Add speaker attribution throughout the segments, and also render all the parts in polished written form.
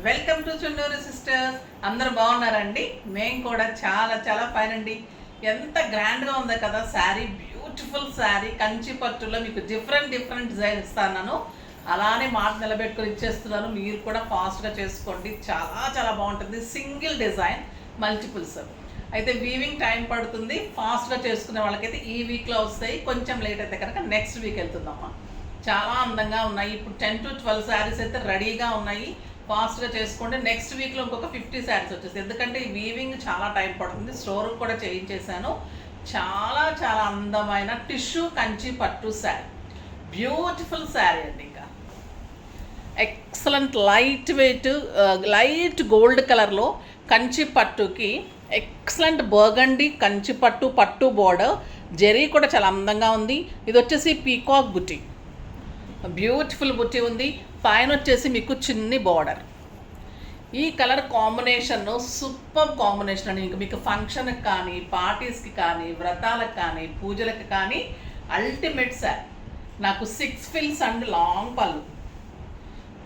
Speaker 1: Welcome to Chunduru sisters. అందరూ బాగున్నారండి? మేము కూడా చాలా చాలా ఫైన్ అండి. ఎంత గ్రాండ్గా ఉందో కదా శారీ, బ్యూటిఫుల్ శారీ కంచి పట్టులో మీకు డిఫరెంట్ డిజైన్ ఇస్తాను. అలానే మాట నిలబెట్టుకొని ఇచ్చేస్తున్నాను. మీరు కూడా ఫాస్ట్గా చేసుకోండి, చాలా చాలా బాగుంటుంది. సింగిల్ డిజైన్ మల్టిపుల్స్ అయితే వీవింగ్ టైం పడుతుంది. ఫాస్ట్గా చేసుకునే వాళ్ళకైతే ఈ వీక్లో వస్తాయి, కొంచెం లేట్ అయితే కనుక నెక్స్ట్ వీక్ వెళ్తుందమ్మా. చాలా అందంగా ఉన్నాయి. ఇప్పుడు 10 to 12 శారీస్ అయితే రెడీగా ఉన్నాయి. ఫాస్ట్గా చేసుకోండి. నెక్స్ట్ వీక్లో ఇంకొక 50 శారీస్ వచ్చేసి, ఎందుకంటే ఈ వీవింగ్ చాలా టైం పడుతుంది. స్టోర్కి కూడా చేయించేసాను. చాలా చాలా అందమైన టిష్యూ కంచి పట్టు శారీ, బ్యూటిఫుల్ శారీ అండి. ఇంకా excellent light weight, light gold కలర్లో కంచి పట్టుకి ఎక్సలెంట్ బర్గండి కంచి పట్టు బోర్డర్. జెరీ కూడా చాలా అందంగా ఉంది. ఇది వచ్చేసి పీకాక్ బుటీ, బ్యూటిఫుల్ బుట్టి ఉంది. పైన వచ్చేసి మీకు చిన్ని బార్డర్. ఈ కలర్ కాంబినేషన్ సూపర్ కాంబినేషన్ అండి. ఇంకా మీకు ఫంక్షన్కి కానీ, పార్టీస్కి కానీ, వ్రతాలకు కానీ, పూజలకు కానీ అల్టిమేట్ శారీ. నాకు 6 ఫిల్స్ అండ్ లాంగ్ పళ్ళు,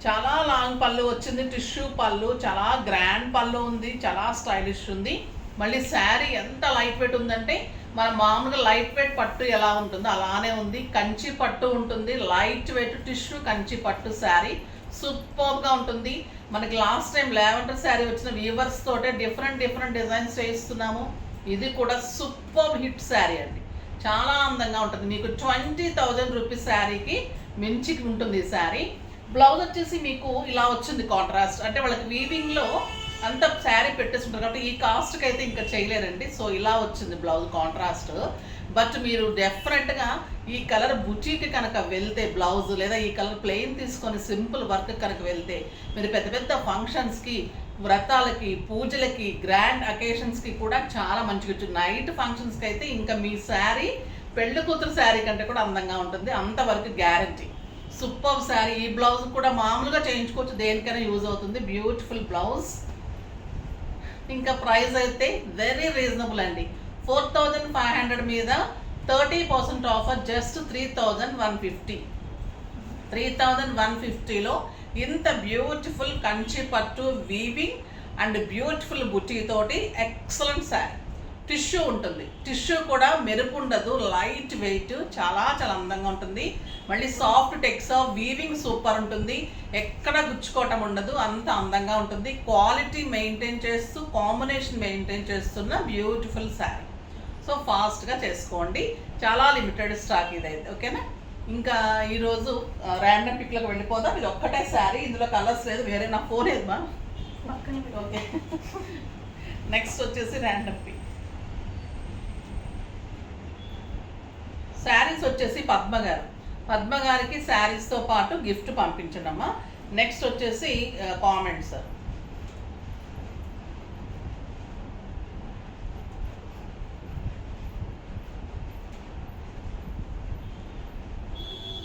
Speaker 1: చాలా లాంగ్ పళ్ళు వచ్చింది. టిష్యూ పళ్ళు, చాలా గ్రాండ్ పళ్ళు ఉంది, చాలా స్టైలిష్ ఉంది. మళ్ళీ శారీ ఎంత లైట్ వెయిట్ ఉందంటే, మన మామూలుగా లైట్ వెయిట్ పట్టు ఎలా ఉంటుందో అలానే ఉంది. కంచి పట్టు ఉంటుంది, లైట్ వెయిట్ టిష్యూ కంచి పట్టు శారీ సూపర్గా ఉంటుంది. మనకి లాస్ట్ టైం లావెండర్ శారీ వచ్చిన వీవర్స్ తోటే డిఫరెంట్ డిజైన్స్ చేయిస్తున్నాము. ఇది కూడా సూపర్ హిట్ శారీ అండి, చాలా అందంగా ఉంటుంది. మీకు 20,000 రూపీస్ శారీకి మించి ఉంటుంది ఈ శారీ. బ్లౌజ్ వచ్చేసి మీకు ఇలా వచ్చింది కాంట్రాస్ట్, అంటే వాళ్ళకి వీవింగ్లో అంత శారీ పెట్టేస్తుంటారు కాబట్టి ఈ కాస్ట్కి అయితే ఇంకా చేయలేరండి. సో ఇలా వచ్చింది బ్లౌజ్ కాంట్రాస్ట్. బట్ మీరు డెఫినెట్గా ఈ కలర్ బుటీకి కనుక వెళ్తే బ్లౌజ్, లేదా ఈ కలర్ ప్లెయిన్ తీసుకొని సింపుల్ వర్క్ కనుక వెళ్తే, మీరు పెద్ద పెద్ద ఫంక్షన్స్కి, వ్రతాలకి, పూజలకి, గ్రాండ్ అకేషన్స్కి కూడా చాలా మంచిగా. నైట్ ఫంక్షన్స్కి అయితే ఇంకా మీ శారీ పెళ్లి కూతురు శారీ కంటే కూడా అందంగా ఉంటుంది, అంతవరకు గ్యారంటీ. సూపర్ శారీ. ఈ బ్లౌజ్ కూడా మామూలుగా చేయించుకోవచ్చు, దేనికైనా యూజ్ అవుతుంది. Beautiful blouse. ఇంకా ప్రైస్ అయితే వెరీ రీజనబుల్ అండి. 4,500 మీద 30% ఆఫర్, జస్ట్ 3,150. 3,150లో ఇంత బ్యూటిఫుల్ కంచి పట్టు వీవింగ్ అండ్ బ్యూటిఫుల్ బుటీ తోటి ఎక్సలెంట్ శారీ. టిష్యూ ఉంటుంది, టిష్యూ కూడా మెరుపు ఉండదు, లైట్ వెయిట్, చాలా చాలా అందంగా ఉంటుంది. మళ్ళీ సాఫ్ట్ టెక్స్చర్, వీవింగ్ సూపర్ ఉంటుంది, ఎక్కడ గుచ్చుకోవటం ఉండదు, అంత అందంగా ఉంటుంది. క్వాలిటీ మెయింటైన్ చేస్తూ, కాంబినేషన్ మెయింటైన్ చేస్తున్న బ్యూటిఫుల్ శారీ. సో ఫాస్ట్గా చేసుకోండి, చాలా లిమిటెడ్ స్టాక్ ఇదైతే. ఓకేనా? ఇంకా ఈరోజు ర్యాండమ్ పిక్లకు వెళ్ళిపోదాం. ఇది ఒక్కటే శారీ, ఇందులో కలర్స్ లేదు, వేరే నా ఫోన్ ఏదమ్మా. ఓకే, నెక్స్ట్ వచ్చేసి ర్యాండమ్ పిక్. శారీస్ వచ్చేసి పద్మ గారికి శారీస్తో పాటు గిఫ్ట్ పంపించండి అమ్మా. నెక్స్ట్ వచ్చేసి comments.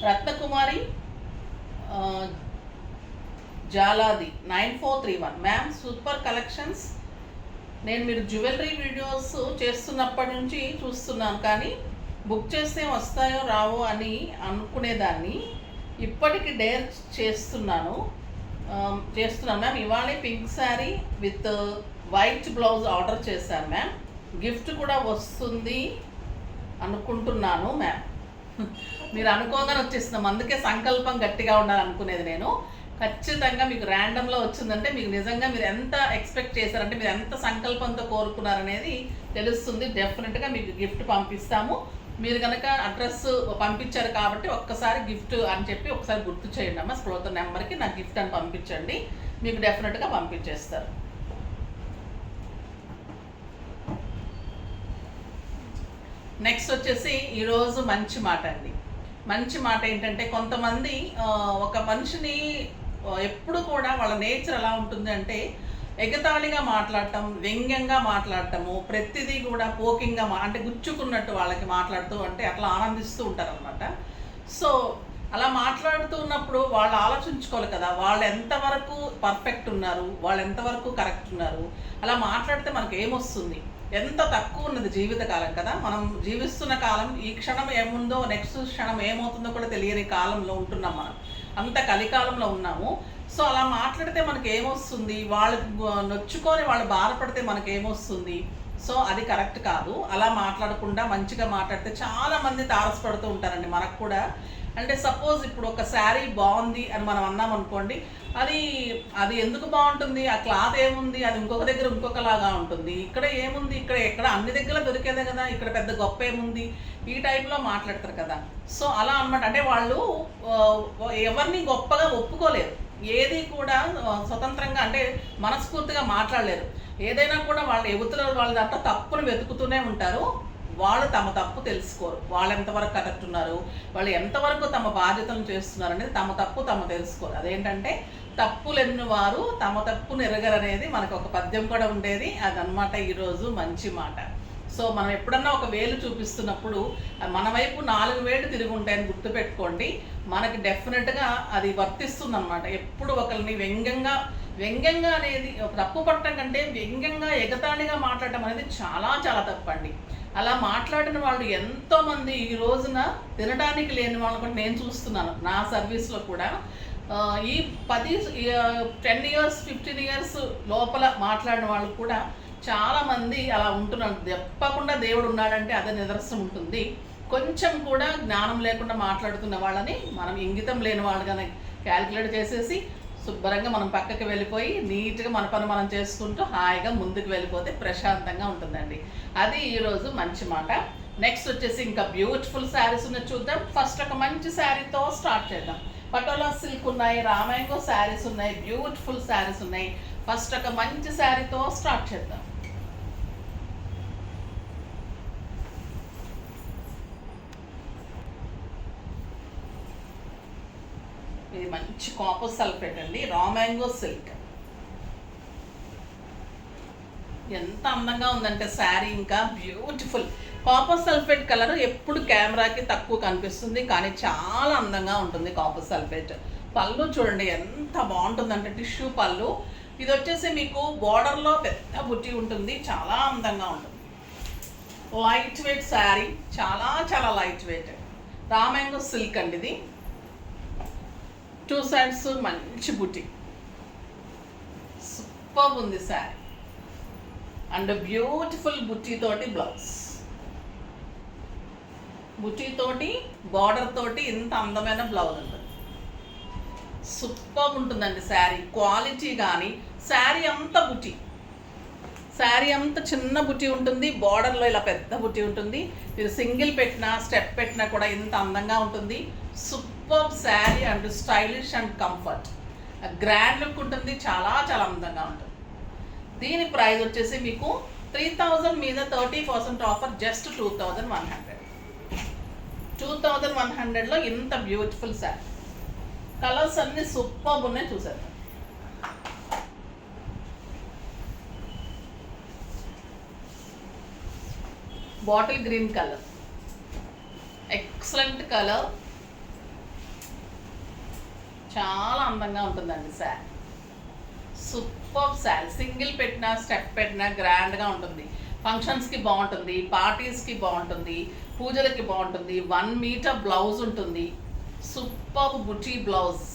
Speaker 1: Ratnakumari Jaladi 9431. Ma'am super collections. నేను మీరు జ్యువెలరీ వీడియోస్ చేస్తున్నప్పటి నుంచి చూస్తున్నాను, కానీ బుక్ చేస్తే వస్తాయో రావో అని అనుకునేదాన్ని. ఇప్పటికి డేర్ చేస్తున్నాను మ్యామ్. ఇవాళే pink sari with white blouse order చేశాను మ్యామ్. గిఫ్ట్ కూడా వస్తుంది అనుకుంటున్నాను మ్యామ్. మీరు అనుకోగానే వచ్చేస్తున్నాం, అందుకే సంకల్పం గట్టిగా ఉండాలనుకునేది నేను. ఖచ్చితంగా మీకు ర్యాండమ్లో వచ్చిందంటే మీకు నిజంగా మీరు ఎంత ఎక్స్పెక్ట్ చేశారంటే, మీరు ఎంత సంకల్పంతో కోరుకున్నారనేది తెలుస్తుంది. డెఫినెట్గా మీకు గిఫ్ట్ పంపిస్తాము. మీరు కనుక అడ్రస్ పంపించారు కాబట్టి ఒక్కసారి గిఫ్ట్ అని చెప్పి ఒకసారి గుర్తు చేయండి అమ్మ. స్క్రోల్ నెంబర్కి నాకు గిఫ్ట్ అని పంపించండి, మీకు డెఫినెట్గా పంపించేస్తారు. నెక్స్ట్ వచ్చేసి ఈరోజు మంచి మాట అండి. మంచి మాట ఏంటంటే, కొంతమంది ఒక మనిషిని ఎప్పుడు కూడా వాళ్ళ నేచర్ ఎలా ఉంటుంది అంటే, ఎగతాళిగా మాట్లాడటం, వ్యంగ్యంగా మాట్లాడటము, ప్రతిదీ కూడా పోకింగ్గా అంటే గుచ్చుకున్నట్టు వాళ్ళకి మాట్లాడుతూ, అంటే అట్లా ఆనందిస్తూ ఉంటారనమాట. సో అలా మాట్లాడుతూ ఉన్నప్పుడు వాళ్ళు ఆలోచించుకోవాలి కదా, వాళ్ళు ఎంతవరకు పర్ఫెక్ట్ ఉన్నారు, వాళ్ళు ఎంతవరకు కరెక్ట్ ఉన్నారు. అలా మాట్లాడితే మనకు ఏమొస్తుంది? ఎంత తక్కువ ఉన్నది జీవితకాలం కదా. మనం జీవిస్తున్న కాలం, ఈ క్షణం ఏముందో నెక్స్ట్ క్షణం ఏమవుతుందో కూడా తెలియని కాలంలో ఉంటున్నాం మనం. అంత కలికాలంలో ఉన్నాము. సో అలా మాట్లాడితే మనకి ఏమొస్తుంది, వాళ్ళకి నొచ్చుకొని వాళ్ళు బాధపడితే మనకి ఏమొస్తుంది. సో అది కరెక్ట్ కాదు. అలా మాట్లాడకుండా మంచిగా మాట్లాడితే చాలామంది తారసపడుతూ ఉంటారండి మనకు కూడా. అంటే సపోజ్ ఇప్పుడు ఒక శారీ బాగుంది అని మనం అన్నాం అనుకోండి, అది అది ఎందుకు బాగుంటుంది, ఆ క్లాత్ ఏముంది, అది ఇంకొక దగ్గర ఇంకొకలాగా ఉంటుంది, ఇక్కడ ఏముంది, ఇక్కడ ఎక్కడ అన్ని దగ్గర దొరికేదే కదా, ఇక్కడ పెద్ద గొప్ప ఏముంది, ఈ టైప్లో మాట్లాడతారు కదా. సో అలా అనమాట. అంటే వాళ్ళు ఎవరిని గొప్పగా ఒప్పుకోలేరు, ఏది కూడా స్వతంత్రంగా అంటే మనస్ఫూర్తిగా మాట్లాడలేరు. ఏదైనా కూడా వాళ్ళు యువతల వాళ్ళ దాంట్లో తప్పును వెతుకుతూనే ఉంటారు. వాళ్ళు తమ తప్పు తెలుసుకోరు, వాళ్ళు ఎంతవరకు కరెక్ట్ ఉన్నారు, వాళ్ళు ఎంతవరకు తమ బాధ్యతలను చేస్తున్నారు అనేది తమ తప్పు తమ తెలుసుకోరు. అదేంటంటే తప్పులెన్ను వారు తమ తప్పును ఎరగరనేది మనకు ఒక పద్యం కూడా ఉండేది. అదనమాట ఈరోజు మంచి మాట. సో మనం ఎప్పుడన్నా ఒక వేలు చూపిస్తున్నప్పుడు మన వైపు 4 వేలు తిరిగి ఉంటాయని గుర్తుపెట్టుకోండి. మనకి డెఫినెట్గా అది వర్తిస్తుంది అనమాట. ఎప్పుడు ఒకరిని వ్యంగ్యంగా అనేది తప్పు పట్టడం కంటే వ్యంగ్యంగా ఎగతాళిగా మాట్లాడటం అనేది చాలా చాలా తప్పండి. అలా మాట్లాడిన వాళ్ళు ఎంతోమంది ఈ రోజున తినడానికి లేని వాళ్ళు కూడా నేను చూస్తున్నాను నా సర్వీస్లో కూడా. ఈ 10 ఇయర్స్ 15 ఇయర్స్ లోపల మాట్లాడిన వాళ్ళు కూడా చాలామంది అలా ఉంటున్నారు. తప్పకుండా దేవుడు ఉన్నాడంటే అదే నిదర్శనం ఉంటుంది. కొంచెం కూడా జ్ఞానం లేకుండా మాట్లాడుతున్న వాళ్ళని మనం ఇంగితం లేని వాళ్ళగానే క్యాలిక్యులేట్ చేసేసి శుభ్రంగా మనం పక్కకి వెళ్ళిపోయి నీట్గా మన పని మనం చేసుకుంటూ హాయిగా ముందుకు వెళ్ళిపోతే ప్రశాంతంగా ఉంటుందండి. అది ఈరోజు మంచి మాట. నెక్స్ట్ వచ్చేసి ఇంకా బ్యూటిఫుల్ శారీస్ ఉన్నాయి చూద్దాం. ఫస్ట్ ఒక మంచి శారీతో స్టార్ట్ చేద్దాం. పటోలా సిల్క్ ఉన్నాయి, రామాంగో శారీస్ ఉన్నాయి, బ్యూటిఫుల్ శారీస్ ఉన్నాయి. ఫస్ట్ ఒక మంచి శారీతో స్టార్ట్ చేద్దాం. ఇది మంచి కాపర్ సల్ఫేట్ అండి, రామాంగో సిల్క్. ఎంత అందంగా ఉందంటే శారీ, ఇంకా బ్యూటిఫుల్. కాపర్ సల్ఫేట్ కలర్ ఎప్పుడు కెమెరాకి తక్కువ కనిపిస్తుంది, కానీ చాలా అందంగా ఉంటుంది కాపర్ సల్ఫేట్. పళ్ళు చూడండి ఎంత బాగుంటుందంటే టిష్యూ పళ్ళు. ఇది వచ్చేసి మీకు బోర్డర్లో పెద్ద బుట్టి ఉంటుంది, చాలా అందంగా ఉంటుంది. లైట్ వెయిట్ శారీ, చాలా చాలా లైట్ వెయిట్. రామాంగో సిల్క్ అండి ఇది. 2 సైడ్స్ మంచి బుట్టి, సూపర్ ఉంది శారీ. అండ్ బ్యూటిఫుల్ బుట్టీతోటి బ్లౌజ్, బుట్టీతోటి బార్డర్ తోటి ఇంత అందమైన బ్లౌజ్ ఉంటుంది. సూపర్ ఉంటుందండి శారీ. క్వాలిటీ కానీ శారీ అంతా బుట్టి, శారీ అంతా చిన్న బుట్టి ఉంటుంది, బార్డర్లో ఇలా పెద్ద బుట్టి ఉంటుంది. మీరు సింగిల్ పెట్టినా స్టెప్ పెట్టినా కూడా ఇంత అందంగా ఉంటుంది. Super sari and stylish and comfort, grand look ఉంటుంది, చాలా చాలా అందంగా ఉంటుంది. దీని ప్రైస్ వచ్చేసి మీకు 3000 మీద 30% ఆఫర్, జస్ట్ 2100. 2100లో ఇంత బ్యూటిఫుల్ శారీ. కలర్స్ అన్నీ సూపర్ ఉన్నాయి, చూసారు. Bottle green colour, excellent colour, చాలా అందంగా ఉంటుందండి శారీ. సూపర్ శారీ. సింగిల్ పెట్టినా స్టెప్ పెట్టినా గ్రాండ్గా ఉంటుంది. ఫంక్షన్స్కి బాగుంటుంది, పార్టీస్కి బాగుంటుంది, పూజలకి బాగుంటుంది. 1 మీటర్ బ్లౌజ్ ఉంటుంది. సూపర్ బుటీ బ్లౌజ్,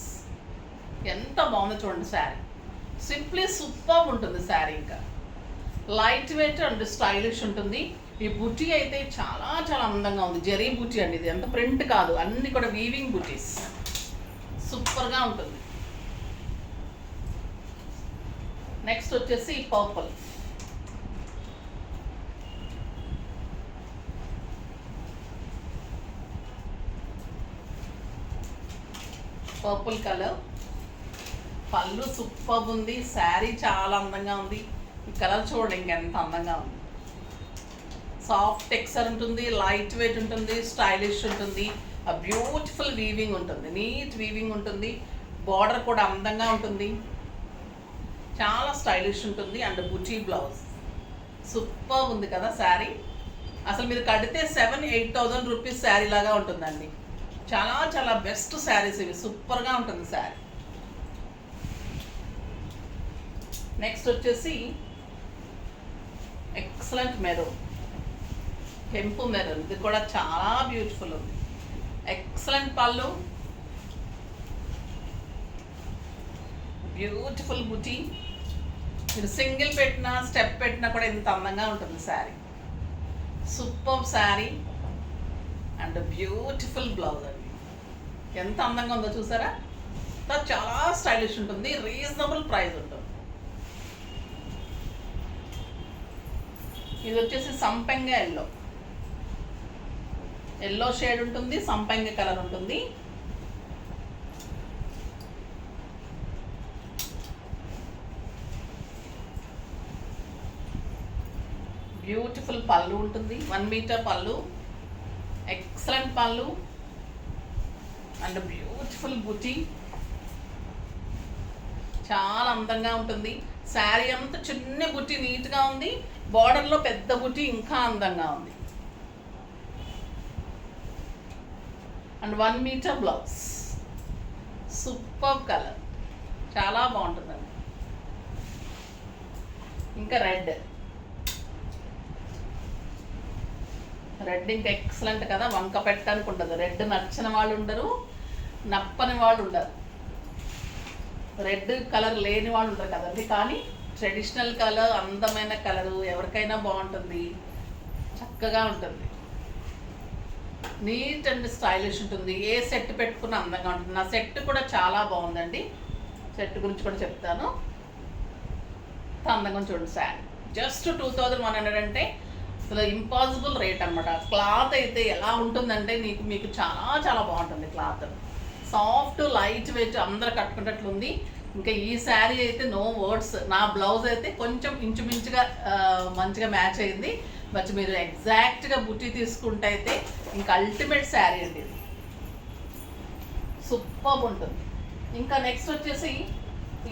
Speaker 1: ఎంత బాగుందో చూడండి శారీ. సింప్లీ సూపర్ ఉంటుంది శారీ. ఇంకా లైట్ వెయిట్ అండ్ స్టైలిష్ ఉంటుంది. ఈ బుటీ అయితే చాలా చాలా అందంగా ఉంది. జరీ బుటీ అండి ఇది, ఎంత ప్రింట్ కాదు, అన్నీ కూడా వీవింగ్ బుటీస్. సూపర్గా ఉంటుంది. నెక్స్ట్ వచ్చేసి పర్పుల్, పర్పుల్ కలర్. పళ్ళు సూపర్ ఉంది, శారీ చాలా అందంగా ఉంది. ఈ కలర్ చూడండి ఇంకెంత అందంగా ఉంది. సాఫ్ట్ టెక్స్చర్ ఉంటుంది, లైట్ వెయిట్ ఉంటుంది, స్టైలిష్ ఉంటుంది. బ్యూటిఫుల్ వీవింగ్ ఉంటుంది, నీట్ వీవింగ్ ఉంటుంది. బార్డర్ కూడా అందంగా ఉంటుంది, చాలా స్టైలిష్ ఉంటుంది. అండ్ బుటీ బ్లౌజ్ సూపర్ ఉంది కదా శారీ. అసలు మీరు కడితే 7,000-8,000 రూపీస్ శారీ లాగా ఉంటుందండి. చాలా చాలా బెస్ట్ శారీస్ ఇవి, సూపర్గా ఉంటుంది శారీ. నెక్స్ట్ వచ్చేసి ఎక్సలెంట్ మెరూన్, కెంపు మెరూన్. ఇది కూడా చాలా బ్యూటిఫుల్ ఉంది. ఎక్సలెంట్ పళ్ళు, బ్యూటిఫుల్ బుటీ. మీరు సింగిల్ పెట్టినా స్టెప్ పెట్టినా కూడా ఇంత అందంగా ఉంటుంది sari. Super sari and beautiful blouse అండి. ఎంత అందంగా ఉందో చూసారా. చాలా స్టైలిష్ ఉంటుంది, రీజనబుల్ ప్రైస్ ఉంటుంది. ఇది వచ్చేసి సంపెంగ ఎల్లో, ఎల్లో షేడ్ ఉంటుంది, సంపెంగ కలర్ ఉంటుంది. బ్యూటిఫుల్ పళ్ళు ఉంటుంది, 1 మీటర్ పళ్ళు, ఎక్సలెంట్ పళ్ళు అండ్ బ్యూటిఫుల్ బుటీ. చాలా అందంగా ఉంటుంది శారీ అంతా. చిన్న బుట్టి నీట్గా ఉంది, బార్డర్లో పెద్ద బుట్టి ఇంకా అందంగా ఉంది. And 1 metre blouse, super colour, చాలా బాగుంటుందండి. ఇంకా రెడ్ ఇంకా ఎక్సలెంట్ కదా, వంక పెట్టడానికి ఉండదు. రెడ్ నచ్చిన వాళ్ళు ఉండరు, నప్పని వాళ్ళు ఉండరు, రెడ్ కలర్ లేని వాళ్ళు ఉంటారు కదండి. కానీ ట్రెడిషనల్ కలర్, అందమైన కలరు ఎవరికైనా బాగుంటుంది, చక్కగా ఉంటుంది, నీట్ అండ్ స్టైలిష్ ఉంటుంది. ఏ సెట్ పెట్టుకున్న అందంగా ఉంటుంది. నా సెట్ కూడా చాలా బాగుందండి, సెట్ గురించి కూడా చెప్తాను. అందంగా చూడండి శారీ. జస్ట్ 2100 అంటే అసలు ఇంపాసిబుల్ రేట్ అనమాట. క్లాత్ అయితే ఎలా ఉంటుందంటే మీకు చాలా చాలా బాగుంటుంది. క్లాత్ సాఫ్ట్, లైట్ వెయిట్, అందరు కట్టుకునేటట్లు ఉంది. ఇంకా ఈ శారీ అయితే నో వర్డ్స్. నా బ్లౌజ్ అయితే కొంచెం ఇంచుమించుగా మంచిగా మ్యాచ్ అయింది. బట్ మీరు ఎగ్జాక్ట్గా బుట్టి తీసుకుంటే అయితే ఇంకా అల్టిమేట్ శారీ అండి ఇది, సూపర్ ఉంటుంది. ఇంకా నెక్స్ట్ వచ్చేసి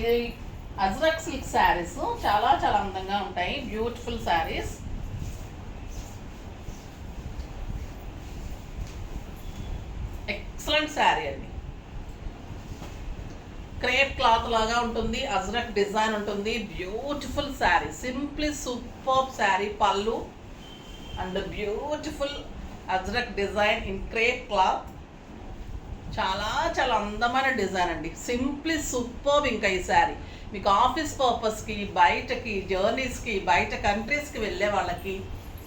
Speaker 1: ఈ అజ్రక్ సిల్క్ శారీస్ చాలా చాలా అందంగా ఉంటాయి, బ్యూటిఫుల్ శారీస్. ఎక్సలెంట్ శారీ అండి. క్రేప్ క్లాత్ లాగా ఉంటుంది, అజ్రక్ డిజైన్ ఉంటుంది, beautiful sari, simply super sari. పళ్ళు and beautiful ajrak design in crepe cloth. చాలా చాలా అందమైన డిజైన్ అండి, సింప్లీ సూపర్. ఇంకా ఈ శారీ మీకు ఆఫీస్ పర్పస్కి, బయటకి జర్నీస్కి, బయట కంట్రీస్కి వెళ్ళే వాళ్ళకి,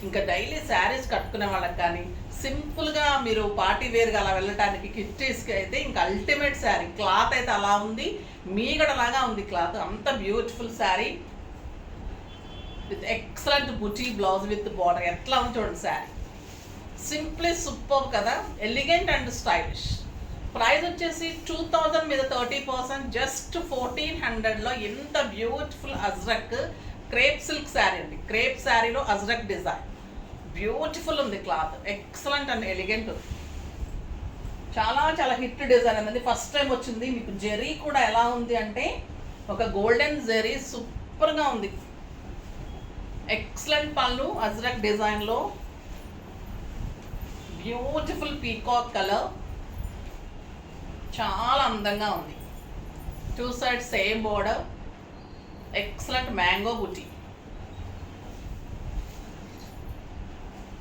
Speaker 1: ఇంకా డైలీ శారీస్ కట్టుకునే వాళ్ళకి కానీ, సింపుల్గా మీరు పార్టీ వేర్గా అలా వెళ్ళటానికి, కిట్టీస్కి అయితే ఇంకా అల్టిమేట్ శారీ. క్లాత్ అయితే అలా ఉంది, మీగడలాగా ఉంది క్లాత్, అంత బ్యూటిఫుల్ శారీ విత్ ఎక్సలెంట్ బుటీ బ్లౌజ్ విత్ బార్డర్. ఎట్లా ఉంది చూడండి శారీ, సింప్లీ సూపర్ కదా, ఎలిగెంట్ అండ్ స్టైలిష్. ప్రైస్ వచ్చేసి 2000 మీద 30%, జస్ట్ 1400లో ఎంత beautiful ajrakh crepe silk sari అండి. క్రేప్ శారీలో అజ్రక్ డిజైన్ బ్యూటిఫుల్ ఉంది, క్లాత్ ఎక్సలెంట్ అండ్ ఎలిగెంట్. చాలా చాలా హిట్ డిజైన్ అనేది, ఫస్ట్ టైం వచ్చింది. మీకు జెరీ కూడా ఎలా ఉంది అంటే ఒక గోల్డెన్ జెరీ, సూపర్గా ఉంది. ఎక్సలెంట్ పళ్ళు అజ్రక్ డిజైన్లో, బ్యూటిఫుల్ పీకాక్ కలర్, చాలా అందంగా ఉంది. 2 sides same border, excellent mango బుటీ,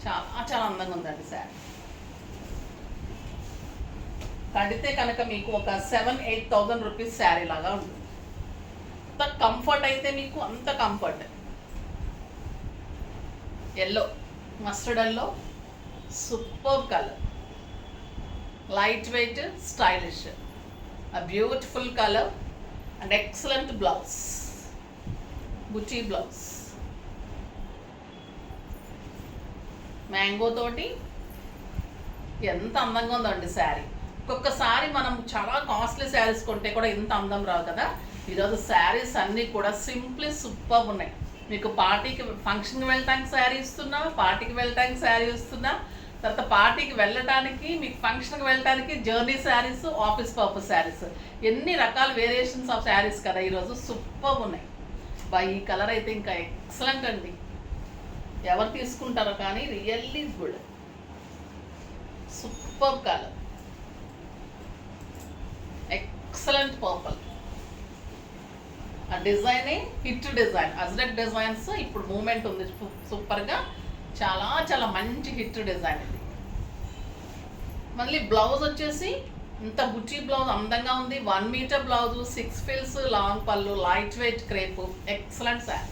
Speaker 1: చాలా చాలా అందంగా ఉందండి శారీ. కడితే కనుక మీకు ఒక 7,000-8,000 రూపీస్ శారీ లాగా ఉంటుంది. అంత కంఫర్ట్ అయితే మీకు అంత comfort. Yellow, mustard yellow, super colour, light weight, stylish, a beautiful color and excellent blouse, buti blouse, mango తోటి ఎంత అందంగా ఉందండి శారీ. ఒక్కొక్కసారి మనం చాలా కాస్ట్లీ శారీస్ కొంటే కూడా ఇంత అందం రావు కదా. ఈరోజు శారీస్ అన్నీ కూడా సింప్లీ సూపర్ ఉన్నాయి. మీకు పార్టీకి, ఫంక్షన్కి వెళ్ళటానికి శారీ ఇస్తున్నా, పార్టీకి వెళ్ళటానికి శారీ ఇస్తున్నా, తర్వాత పార్టీకి వెళ్ళటానికి, మీకు ఫంక్షన్కి వెళ్ళటానికి journey saris, office purpose saris, ఎన్ని రకాల వేరియేషన్స్ ఆఫ్ శారీస్ కదా ఈరోజు, సూపర్ ఉన్నాయి. ఈ కలర్ అయితే ఇంకా ఎక్సలెంట్ అండి. ఎవరు తీసుకుంటారో కానీ really good, super colour, excellent purple. ఆ డిజైనే హిట్ డిజైన్, అజ్రక్ డిజైన్స్ ఇప్పుడు మూమెంట్ ఉంది సూపర్గా, చాలా చాలా మంచి హిట్ డిజైన్ ఇది. మళ్ళీ బ్లౌజ్ వచ్చేసి ఇంత బుచ్చి బ్లౌజ్ అందంగా ఉంది. 1 మీటర్ బ్లౌజు, 6 ఫిల్స్, లాంగ్ పళ్ళు, light weight crepe, excellent sari.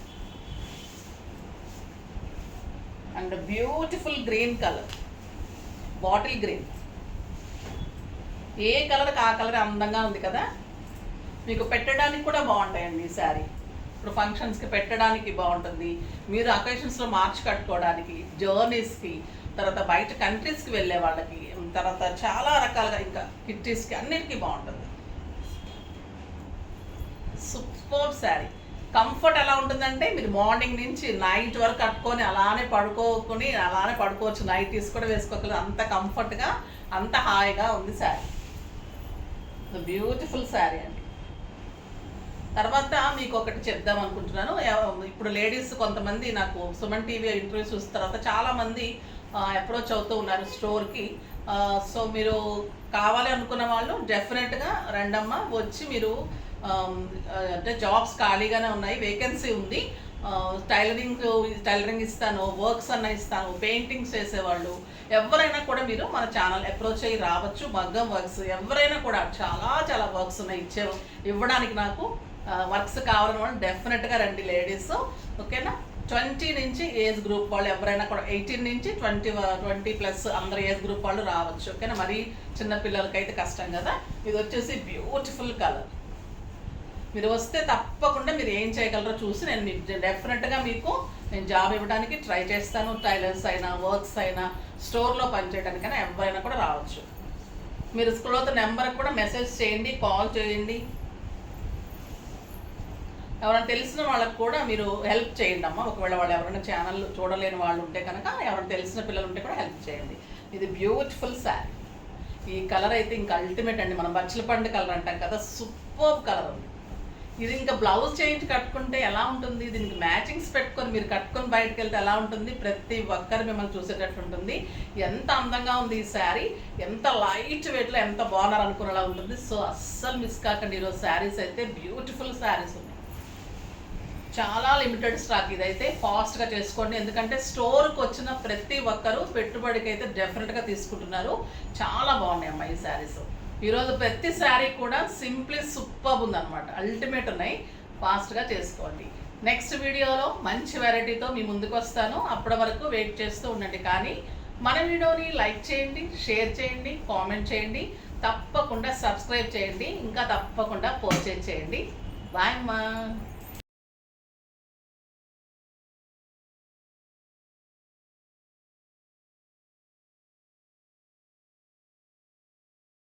Speaker 1: And beautiful green colour, bottle green. ఏ కలర్కి ఆ కలర్ అందంగా ఉంది కదా. మీకు పెట్టడానికి కూడా బాగుంటాయండి ఈ శారీ. ఇప్పుడు ఫంక్షన్స్కి పెట్టడానికి బాగుంటుంది, మీరు అకేషన్స్లో మార్చి కట్టుకోవడానికి, జర్నీస్కి, తర్వాత బయట కంట్రీస్కి వెళ్ళే వాళ్ళకి, తర్వాత చాలా రకాలుగా ఇంకా కిట్టీస్కి అన్నిటికీ బాగుంటుంది. సూపర్ శారీ. కంఫర్ట్ ఎలా ఉంటుందంటే మీరు మార్నింగ్ నుంచి నైట్ వరకు కట్టుకొని అలానే పడుకోవచ్చు. నైటీస్ కూడా వేసుకోగలరు. అంత కంఫర్ట్గా, అంత హాయిగా ఉంది శారీ. బ్యూటిఫుల్ శారీ అండి. తర్వాత మీకు ఒకటి చెప్దాం అనుకుంటున్నాను. ఇప్పుడు లేడీస్ కొంతమంది నాకు సుమన్ టీవీ ఇంటర్వ్యూ చూసిన తర్వాత చాలామంది అప్రోచ్ అవుతూ ఉన్నారు స్టోర్కి. సో మీరు కావాలి అనుకున్న వాళ్ళు డెఫినెట్గా రండమ్మ, వచ్చి మీరు అంటే జాబ్స్ ఖాళీగానే ఉన్నాయి, వేకెన్సీ ఉంది. టైలరింగ్ ఇస్తాను, వర్క్స్ అన్న ఇస్తాను, పెయింటింగ్స్ చేసేవాళ్ళు ఎవరైనా కూడా మీరు మన ఛానల్ అప్రోచ్ అయ్యి రావచ్చు. మగ్గం వర్క్స్ ఎవరైనా కూడా చాలా వర్క్స్ ఉన్నాయి ఇవ్వడానికి. నాకు వర్క్స్ కావాలని వాళ్ళు డెఫినెట్గా రండి లేడీస్, ఓకేనా. 20 నుంచి ఏజ్ గ్రూప్ వాళ్ళు ఎవరైనా కూడా, 18 నుంచి 20+ అందరు ఏజ్ గ్రూప్ వాళ్ళు రావచ్చు, ఓకేనా. మరీ చిన్నపిల్లలకైతే కష్టం కదా. ఇది వచ్చేసి బ్యూటిఫుల్ కలర్. మీరు వస్తే తప్పకుండా మీరు ఏం చేయగలరో చూసి నేను డెఫినెట్గా నేను జాబ్ ఇవ్వడానికి ట్రై చేస్తాను. టైలర్స్ అయినా, వర్క్స్ అయినా, స్టోర్లో పనిచేయడానికైనా ఎవరైనా కూడా రావచ్చు. మీరు స్కూల్ నెంబర్కి కూడా మెసేజ్ చేయండి, కాల్ చేయండి. ఎవరైనా తెలిసిన వాళ్ళకి కూడా మీరు హెల్ప్ చేయండి అమ్మ. ఒకవేళ వాళ్ళు ఎవరైనా ఛానల్ చూడలేని వాళ్ళు ఉంటే కనుక, ఎవరైనా తెలిసిన పిల్లలు ఉంటే కూడా హెల్ప్ చేయండి. ఇది బ్యూటిఫుల్ శారీ. ఈ కలర్ అయితే ఇంకా అల్టిమేట్ అండి. మనం బచ్చల పండు కలర్ అంటాం కదా, సూపర్ కలర్ ఉంది. ఇది ఇంకా బ్లౌజ్ చేయించి కట్టుకుంటే ఎలా ఉంటుంది, దీనికి మ్యాచింగ్స్ పెట్టుకొని మీరు కట్టుకొని బయటకు వెళ్తే ఎలా ఉంటుంది, ప్రతి ఒక్కరు మిమ్మల్ని చూసేటట్టు ఉంటుంది. ఎంత అందంగా ఉంది ఈ శారీ, ఎంత లైట్ వెయిట్లో ఎంత బాగున్నారు అనుకునేలా ఉంటుంది. సో అస్సలు మిస్ కాకండి. ఈరోజు శారీస్ అయితే బ్యూటిఫుల్ శారీస్ ఉన్నాయి. చాలా లిమిటెడ్ స్టాక్. ఇదైతే ఫాస్ట్గా చేసుకోండి, ఎందుకంటే స్టోర్కి వచ్చిన ప్రతి ఒక్కరు పెట్టుబడికి అయితే డెఫినెట్గా తీసుకుంటున్నారు. చాలా బాగున్నాయి అమ్మా ఈ శారీస్. ఈరోజు ప్రతి శారీ కూడా సింప్లీ సూపర్ ఉందన్నమాట. అల్టిమేట్ ఉన్నాయి. ఫాస్ట్గా చేసుకోండి. నెక్స్ట్ వీడియోలో మంచి వెరైటీతో మీ ముందుకు వస్తాను. అప్పటి వరకు వెయిట్ చేస్తూ ఉండండి. కానీ మన వీడియోని లైక్ చేయండి, షేర్ చేయండి, కామెంట్ చేయండి, తప్పకుండా సబ్స్క్రైబ్ చేయండి, ఇంకా తప్పకుండా పర్చేజ్ చేయండి. బాయ్ అమ్మా.